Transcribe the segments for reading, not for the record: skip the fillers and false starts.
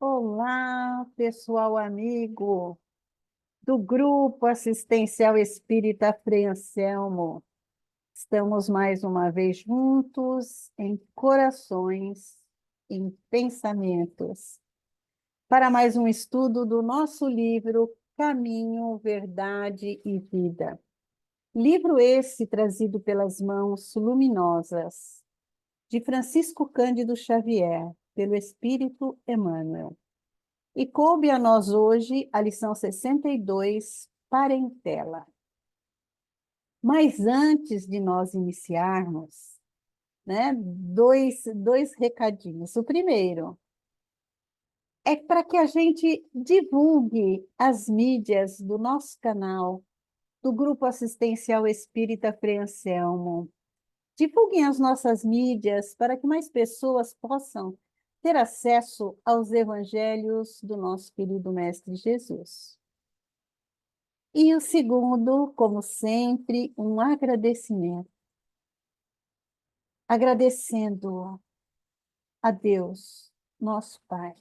Olá, pessoal amigo do Grupo Assistencial Espírita Frei Anselmo. Estamos mais uma vez juntos em corações, em pensamentos, para mais um estudo do nosso livro Caminho, Verdade e Vida. Livro esse trazido pelas mãos luminosas de Francisco Cândido Xavier, pelo Espírito Emmanuel. E coube a nós hoje a lição 62, Parentela. Mas antes de nós iniciarmos, né, dois recadinhos. O primeiro é para que a gente divulgue as mídias do nosso canal, do Grupo Assistencial Espírita Frei Anselmo. Divulguem as nossas mídias para que mais pessoas possam ter acesso aos evangelhos do nosso querido Mestre Jesus. E o segundo, como sempre, um agradecimento. Agradecendo a Deus, nosso Pai,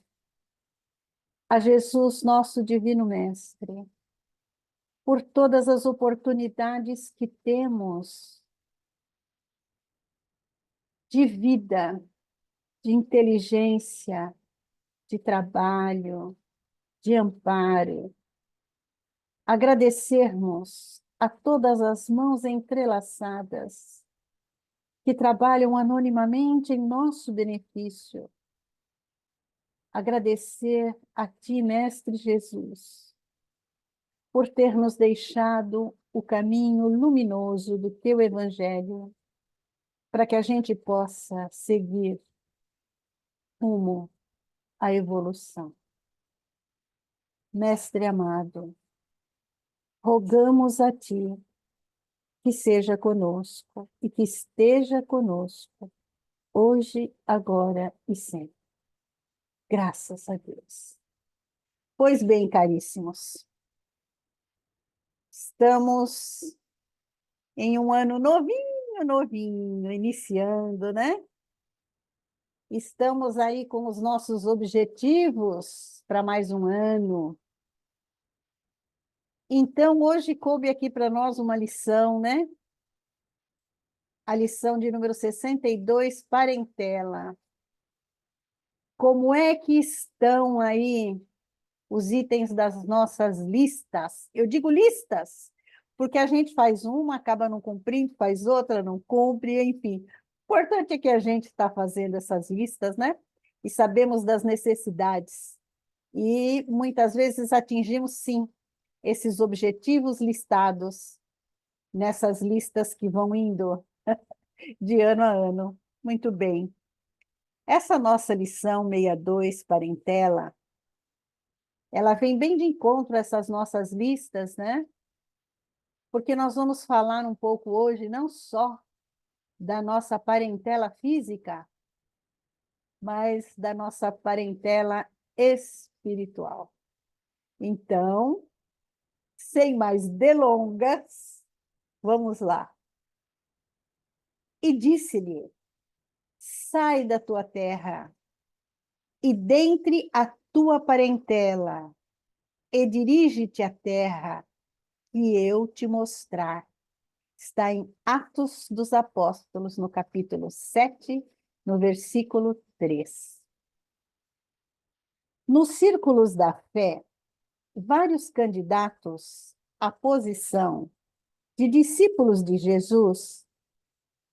a Jesus, nosso Divino Mestre, por todas as oportunidades que temos de vida, de inteligência, de trabalho, de amparo. Agradecermos a todas as mãos entrelaçadas que trabalham anonimamente em nosso benefício. Agradecer a Ti, Mestre Jesus, por ter nos deixado o caminho luminoso do Teu Evangelho, para que a gente possa seguir rumo à evolução. Mestre amado, rogamos a Ti que seja conosco e que esteja conosco, hoje, agora e sempre. Graças a Deus. Pois bem, caríssimos, estamos em um ano novinho, iniciando, né? Estamos aí com os nossos objetivos para mais um ano. Então, hoje coube aqui para nós uma lição, né? A lição de número 62, Parentela. Como é que estão aí os itens das nossas listas? Eu digo listas, porque a gente faz uma, acaba não cumprindo, faz outra, não cumpre, enfim. O importante é que a gente está fazendo essas listas, né? E sabemos das necessidades. E muitas vezes atingimos, sim, esses objetivos listados nessas listas que vão indo de ano a ano. Muito bem. Essa nossa lição 62, Parentela, ela vem bem de encontro a essas nossas listas, né? Porque nós vamos falar um pouco hoje não só da nossa parentela física, mas da nossa parentela espiritual. Então, sem mais delongas, vamos lá. E disse-lhe: sai da tua terra e dentre a tua parentela, e dirige-te à terra que eu te mostrar. Está em Atos dos Apóstolos, no capítulo 7, no versículo 3. Nos círculos da fé, vários candidatos à posição de discípulos de Jesus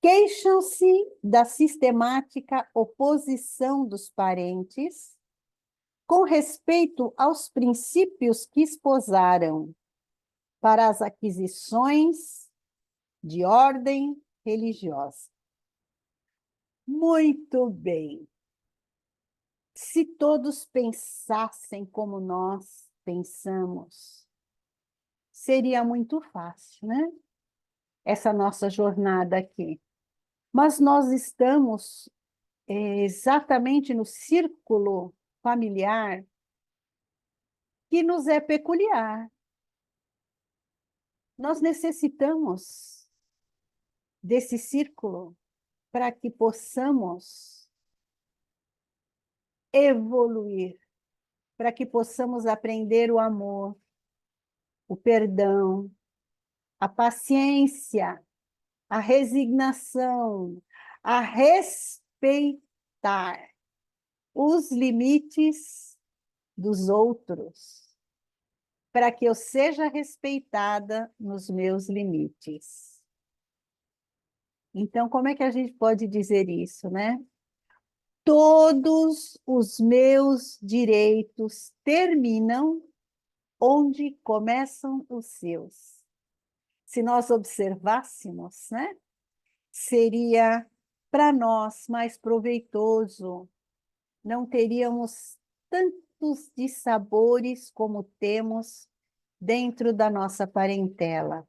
queixam-se da sistemática oposição dos parentes com respeito aos princípios que esposaram para as aquisições de ordem religiosa. Muito bem. Se todos pensassem como nós pensamos, seria muito fácil, né? Essa nossa jornada aqui. Mas nós estamos exatamente no círculo familiar que nos é peculiar. Nós necessitamos desse círculo para que possamos evoluir para que possamos aprender o amor, o perdão, a paciência, a resignação, a respeitar os limites dos outros, para que eu seja respeitada nos meus limites. Então, como é que a gente pode dizer isso, né? Todos os meus direitos terminam onde começam os seus. Se nós observássemos, né, seria para nós mais proveitoso, não teríamos tantos dissabores como temos dentro da nossa parentela,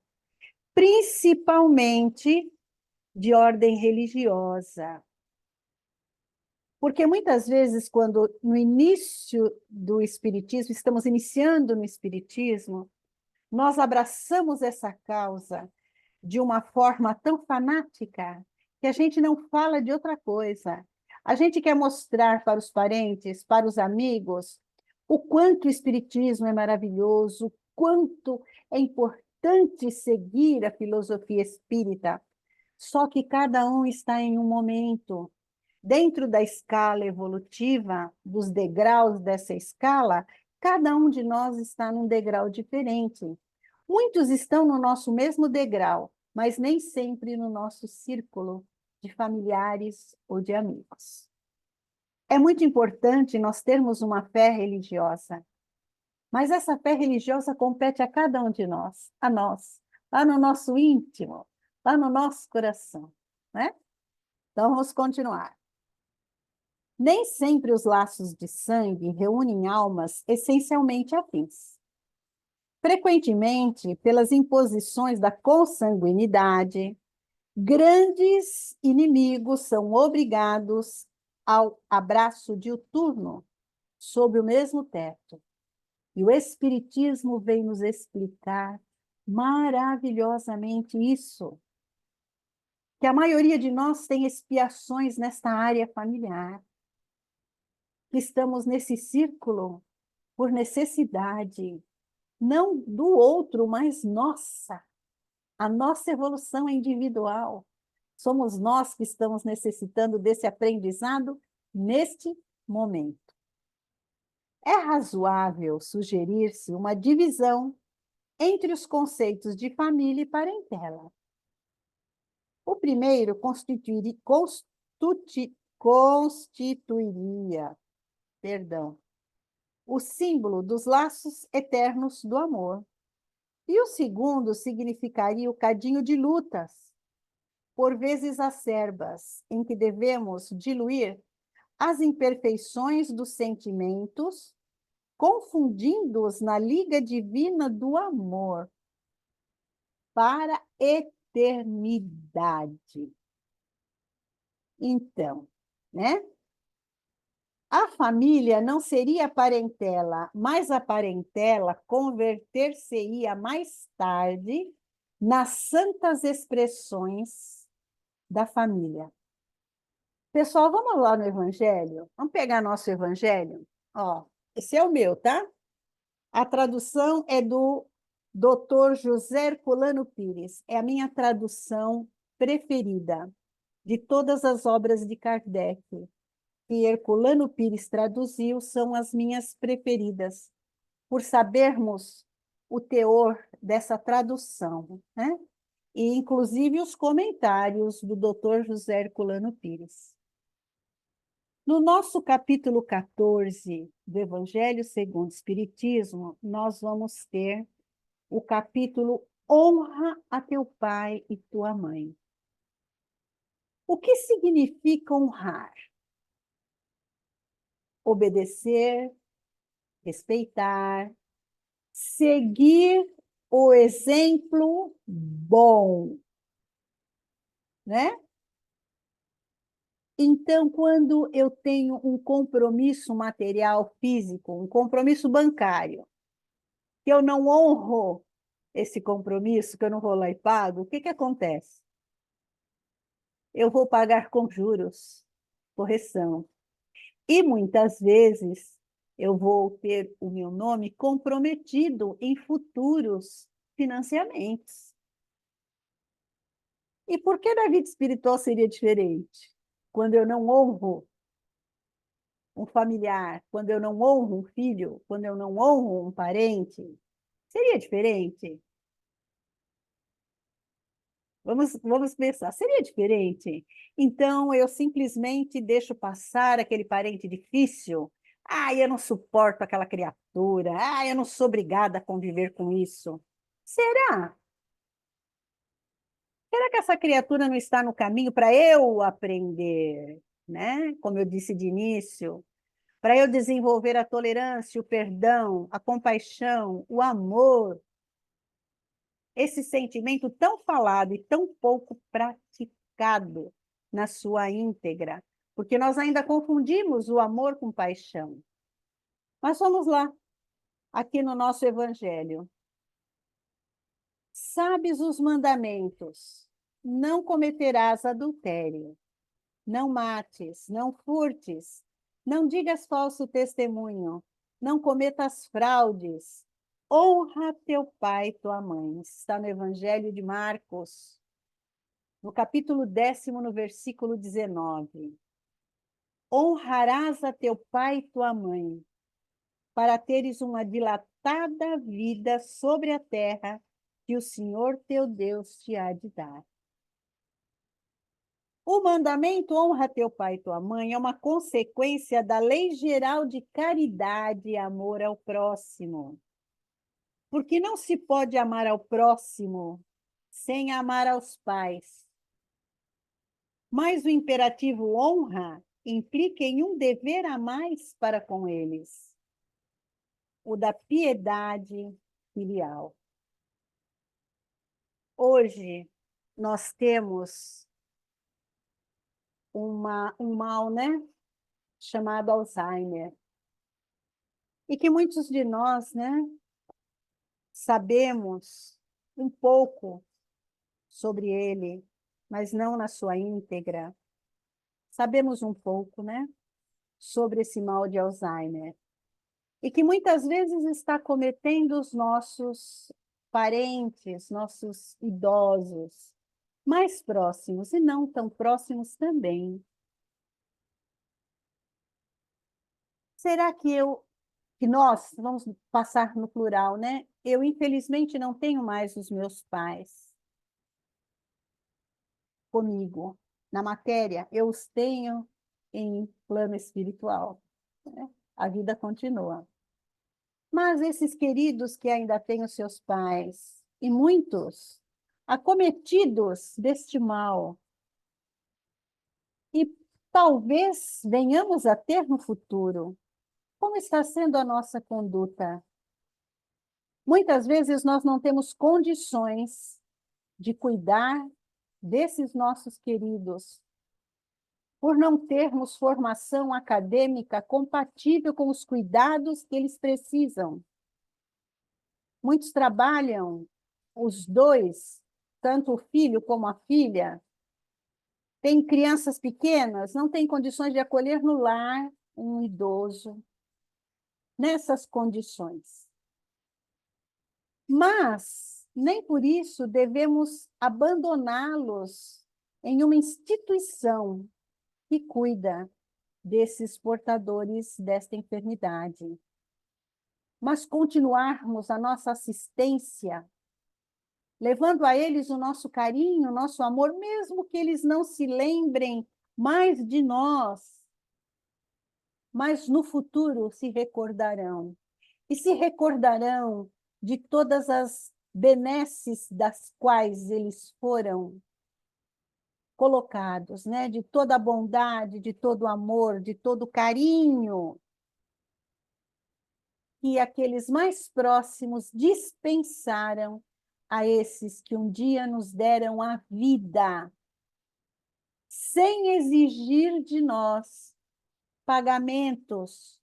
principalmente de ordem religiosa. Porque muitas vezes, quando no início do Espiritismo, estamos iniciando no Espiritismo, nós abraçamos essa causa de uma forma tão fanática que a gente não fala de outra coisa. A gente quer mostrar para os parentes, para os amigos, o quanto o Espiritismo é maravilhoso, o quanto é importante seguir a filosofia espírita. Só que cada um está em um momento. Dentro da escala evolutiva, dos degraus dessa escala, cada um de nós está num degrau diferente. Muitos estão no nosso mesmo degrau, mas nem sempre no nosso círculo de familiares ou de amigos. É muito importante nós termos uma fé religiosa, mas essa fé religiosa compete a cada um de nós, a nós, lá no nosso íntimo, lá no nosso coração, né? Então, vamos continuar. Nem sempre os laços de sangue reúnem almas essencialmente afins. Frequentemente, pelas imposições da consanguinidade, grandes inimigos são obrigados ao abraço diuturno sob o mesmo teto. E o Espiritismo vem nos explicar maravilhosamente isso, que a maioria de nós tem expiações nesta área familiar, que estamos nesse círculo por necessidade, não do outro, mas nossa. A nossa evolução é individual. Somos nós que estamos necessitando desse aprendizado neste momento. É razoável sugerir-se uma divisão entre os conceitos de família e parentela. O primeiro constituiria, o símbolo dos laços eternos do amor. E o segundo significaria o cadinho de lutas, por vezes acerbas, em que devemos diluir as imperfeições dos sentimentos, confundindo-os na liga divina do amor para a eternidade. Então, né? A família não seria parentela, mas a parentela converter-se-ia mais tarde nas santas expressões da família. Pessoal, vamos lá no Evangelho? Vamos pegar nosso Evangelho? Ó, esse é o meu, tá? A tradução é do Dr. José Herculano Pires. É a minha tradução preferida de todas as obras de Kardec. Que Herculano Pires traduziu são as minhas preferidas, por sabermos o teor dessa tradução, né? E, inclusive, os comentários do Dr. José Herculano Pires. No nosso capítulo 14 do Evangelho segundo o Espiritismo, nós vamos ter o capítulo Honra a teu pai e tua mãe. O que significa honrar? Obedecer, respeitar, seguir o exemplo bom, né? Então, quando eu tenho um compromisso material físico, um compromisso bancário, que eu não honro esse compromisso, que eu não vou lá e pago, o que que acontece? Eu vou pagar com juros, correção. E muitas vezes eu vou ter o meu nome comprometido em futuros financiamentos. E por que na vida espiritual seria diferente? Quando eu não honro um familiar, quando eu não honro um filho, quando eu não honro um parente, seria diferente? Vamos pensar, seria diferente? Então, eu simplesmente deixo passar aquele parente difícil. Ah, eu não suporto aquela criatura. Ah, eu não sou obrigada a conviver com isso. Será? Será que essa criatura não está no caminho para eu aprender, né? Como eu disse de início, para eu desenvolver a tolerância, o perdão, a compaixão, o amor, esse sentimento tão falado e tão pouco praticado na sua íntegra, porque nós ainda confundimos o amor com paixão. Mas vamos lá, aqui no nosso Evangelho. Sabes os mandamentos: não cometerás adultério, não mates, não furtes, não digas falso testemunho, não cometas fraudes, honra teu pai e tua mãe. Está no Evangelho de Marcos, no capítulo 10º, no versículo 19. Honrarás a teu pai e tua mãe, para teres uma dilatada vida sobre a terra que o Senhor teu Deus te há de dar. O mandamento honra teu pai e tua mãe é uma consequência da lei geral de caridade e amor ao próximo. Porque não se pode amar ao próximo sem amar aos pais. Mas o imperativo honra implica em um dever a mais para com eles, o da piedade filial. Hoje, nós temos um mal, né, chamado Alzheimer, e que muitos de nós, né, sabemos um pouco sobre ele, mas não na sua íntegra. Sabemos um pouco, né, sobre esse mal de Alzheimer. E que muitas vezes está cometendo os nossos parentes, nossos idosos, mais próximos e não tão próximos também. Será que nós, vamos passar no plural, né? Eu, infelizmente, não tenho mais os meus pais comigo. Na matéria, eu os tenho em plano espiritual, né? A vida continua. Mas esses queridos que ainda têm os seus pais, e muitos acometidos deste mal, e talvez venhamos a ter no futuro, como está sendo a nossa conduta? Muitas vezes nós não temos condições de cuidar desses nossos queridos, por não termos formação acadêmica compatível com os cuidados que eles precisam. Muitos trabalham, os dois, tanto o filho como a filha, têm crianças pequenas, não têm condições de acolher no lar um idoso nessas condições. Mas nem por isso devemos abandoná-los em uma instituição que cuida desses portadores desta enfermidade, mas continuarmos a nossa assistência, levando a eles o nosso carinho, o nosso amor, mesmo que eles não se lembrem mais de nós, mas no futuro se recordarão. E se recordarão de todas as benesses das quais eles foram colocados, né? De toda a bondade, de todo o amor, de todo o carinho que aqueles mais próximos dispensaram a esses que um dia nos deram a vida, sem exigir de nós pagamentos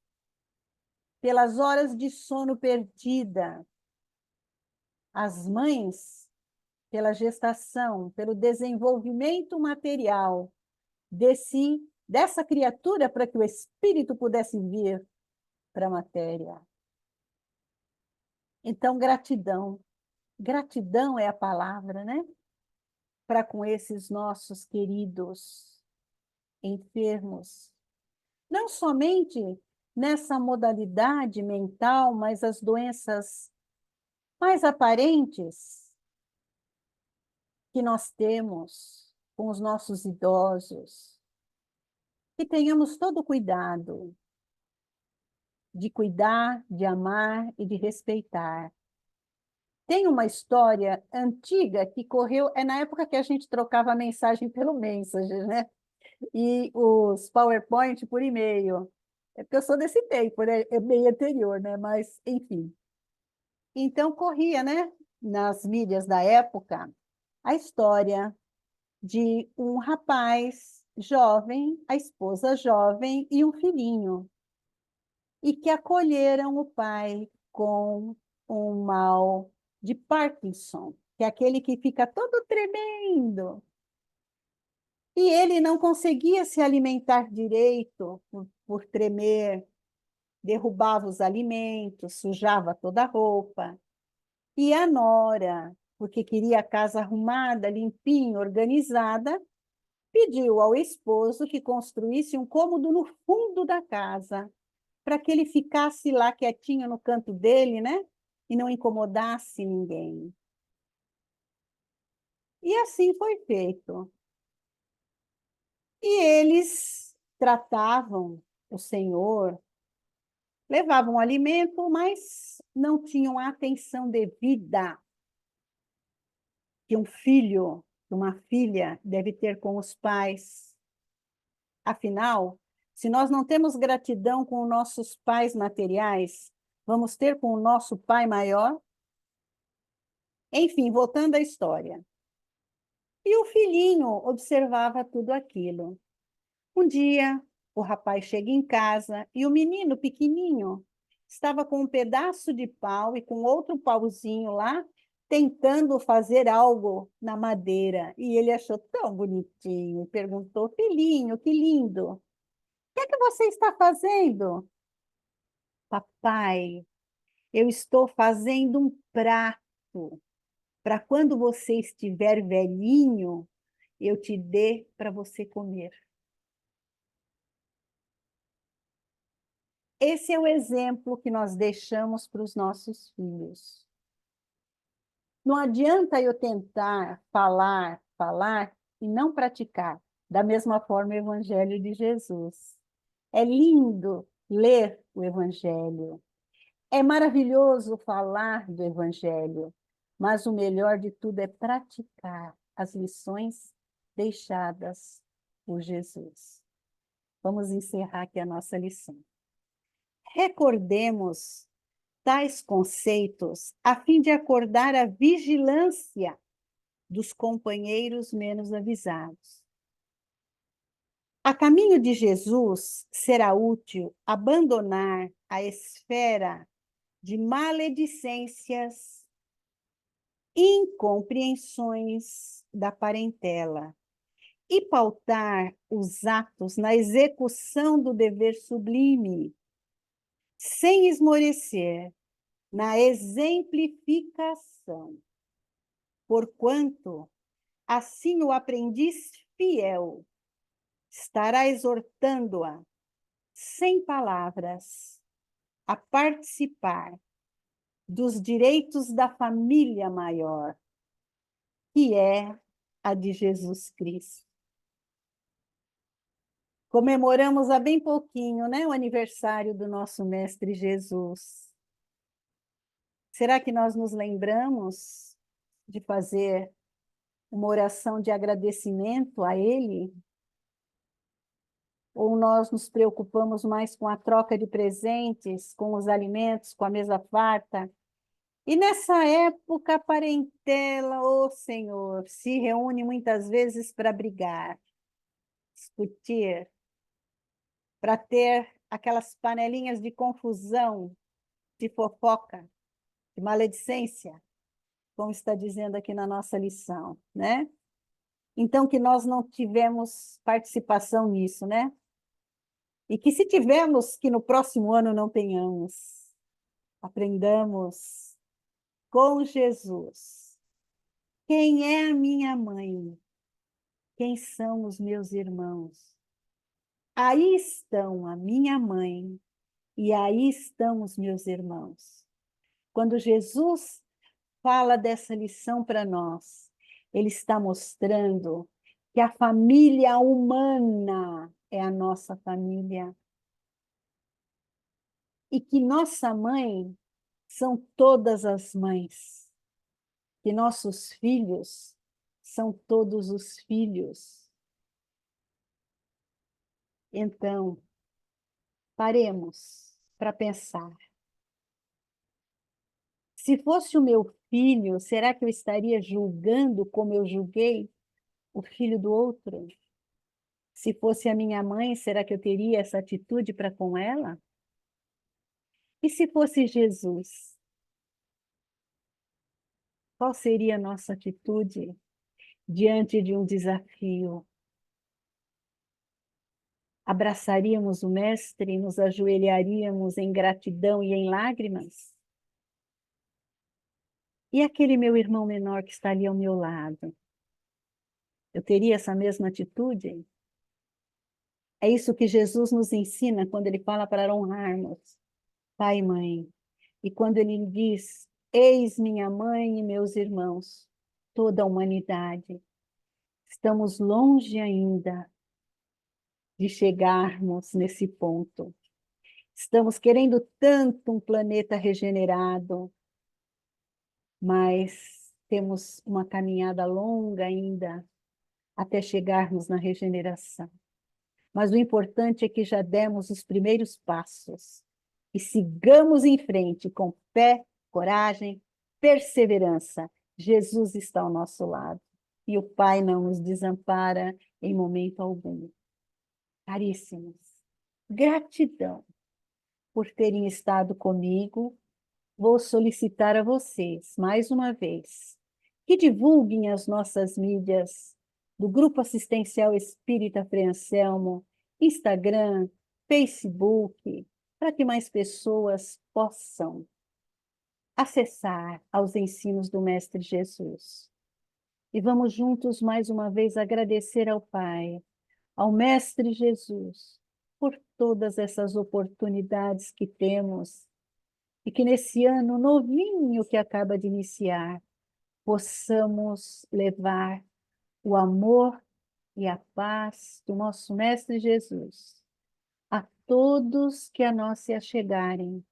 pelas horas de sono perdida. As mães, pela gestação, pelo desenvolvimento material dessa criatura para que o espírito pudesse vir para a matéria. Então, gratidão. Gratidão é a palavra, né? Para com esses nossos queridos enfermos. Não somente nessa modalidade mental, mas as doenças mais aparentes que nós temos com os nossos idosos. Que tenhamos todo o cuidado de cuidar, de amar e de respeitar. Tem uma história antiga que correu, é na época que a gente trocava mensagem pelo Messenger, né? E os PowerPoint por e-mail. É porque eu sou desse tempo, né? É bem anterior, né? Mas, enfim. Então, corria, né? Nas mídias da época, a história de um rapaz jovem, a esposa jovem e um filhinho, e que acolheram o pai com um mal de Parkinson, que é aquele que fica todo tremendo. E ele não conseguia se alimentar direito por tremer, derrubava os alimentos, sujava toda a roupa. E a nora, porque queria a casa arrumada, limpinha, organizada, pediu ao esposo que construísse um cômodo no fundo da casa, para que ele ficasse lá quietinho no canto dele, né? E não incomodasse ninguém. E assim foi feito. E eles tratavam o Senhor, levavam alimento, mas não tinham a atenção devida que um filho, uma filha deve ter com os pais. Afinal, se nós não temos gratidão com os nossos pais materiais, vamos ter com o nosso pai maior? Enfim, voltando à história. E o filhinho observava tudo aquilo. Um dia, o rapaz chega em casa e o menino pequenininho estava com um pedaço de pau e com outro pauzinho lá, tentando fazer algo na madeira. E ele achou tão bonitinho e perguntou: Filhinho, que lindo, o que é que você está fazendo? Papai, eu estou fazendo um prato para quando você estiver velhinho, eu te dê para você comer. Esse é o exemplo que nós deixamos para os nossos filhos. Não adianta eu tentar falar, falar e não praticar. Da mesma forma, o Evangelho de Jesus. É lindo ler o Evangelho. É maravilhoso falar do Evangelho. Mas o melhor de tudo é praticar as lições deixadas por Jesus. Vamos encerrar aqui a nossa lição. Recordemos tais conceitos a fim de acordar a vigilância dos companheiros menos avisados. A caminho de Jesus, será útil abandonar a esfera de maledicências, incompreensões da parentela e pautar os atos na execução do dever sublime, sem esmorecer na exemplificação. Porquanto, assim o aprendiz fiel estará exortando-a, sem palavras, a participar dos direitos da família maior, que é a de Jesus Cristo. Comemoramos há bem pouquinho, né, o aniversário do nosso Mestre Jesus. Será que nós nos lembramos de fazer uma oração de agradecimento a Ele? Ou nós nos preocupamos mais com a troca de presentes, com os alimentos, com a mesa farta? E nessa época, a parentela, ô Senhor, se reúne muitas vezes para brigar, discutir, para ter aquelas panelinhas de confusão, de fofoca, de maledicência, como está dizendo aqui na nossa lição, né? Então, que nós não tivemos participação nisso, né? E que se tivermos, que no próximo ano não tenhamos. Aprendamos com Jesus. Quem é a minha mãe? Quem são os meus irmãos? Aí estão a minha mãe e aí estão os meus irmãos. Quando Jesus fala dessa lição para nós, ele está mostrando que a família humana é a nossa família e que nossa mãe são todas as mães, que nossos filhos são todos os filhos. Então, paremos para pensar. Se fosse o meu filho, será que eu estaria julgando como eu julguei o filho do outro? Se fosse a minha mãe, será que eu teria essa atitude para com ela? E se fosse Jesus, qual seria a nossa atitude diante de um desafio? Abraçaríamos o Mestre e nos ajoelharíamos em gratidão e em lágrimas? E aquele meu irmão menor que está ali ao meu lado? Eu teria essa mesma atitude? É isso que Jesus nos ensina quando ele fala para honrarmos pai e mãe. E quando ele diz: Eis minha mãe e meus irmãos, toda a humanidade. Estamos longe ainda de chegarmos nesse ponto. Estamos querendo tanto um planeta regenerado, mas temos uma caminhada longa ainda até chegarmos na regeneração. Mas o importante é que já demos os primeiros passos e sigamos em frente com fé, coragem, perseverança. Jesus está ao nosso lado e o Pai não nos desampara em momento algum. Caríssimos, gratidão por terem estado comigo. Vou solicitar a vocês, mais uma vez, que divulguem as nossas mídias do Grupo Assistencial Espírita Frei Anselmo, Instagram, Facebook, para que mais pessoas possam acessar aos ensinos do Mestre Jesus. E vamos juntos mais uma vez agradecer ao Pai, ao Mestre Jesus, por todas essas oportunidades que temos e que nesse ano novinho que acaba de iniciar, possamos levar o amor e a paz do nosso Mestre Jesus a todos que a nós se achegarem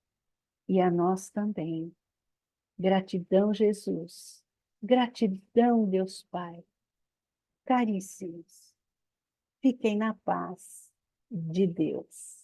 e a nós também. Gratidão, Jesus. Gratidão, Deus Pai. Caríssimos, fiquem na paz de Deus.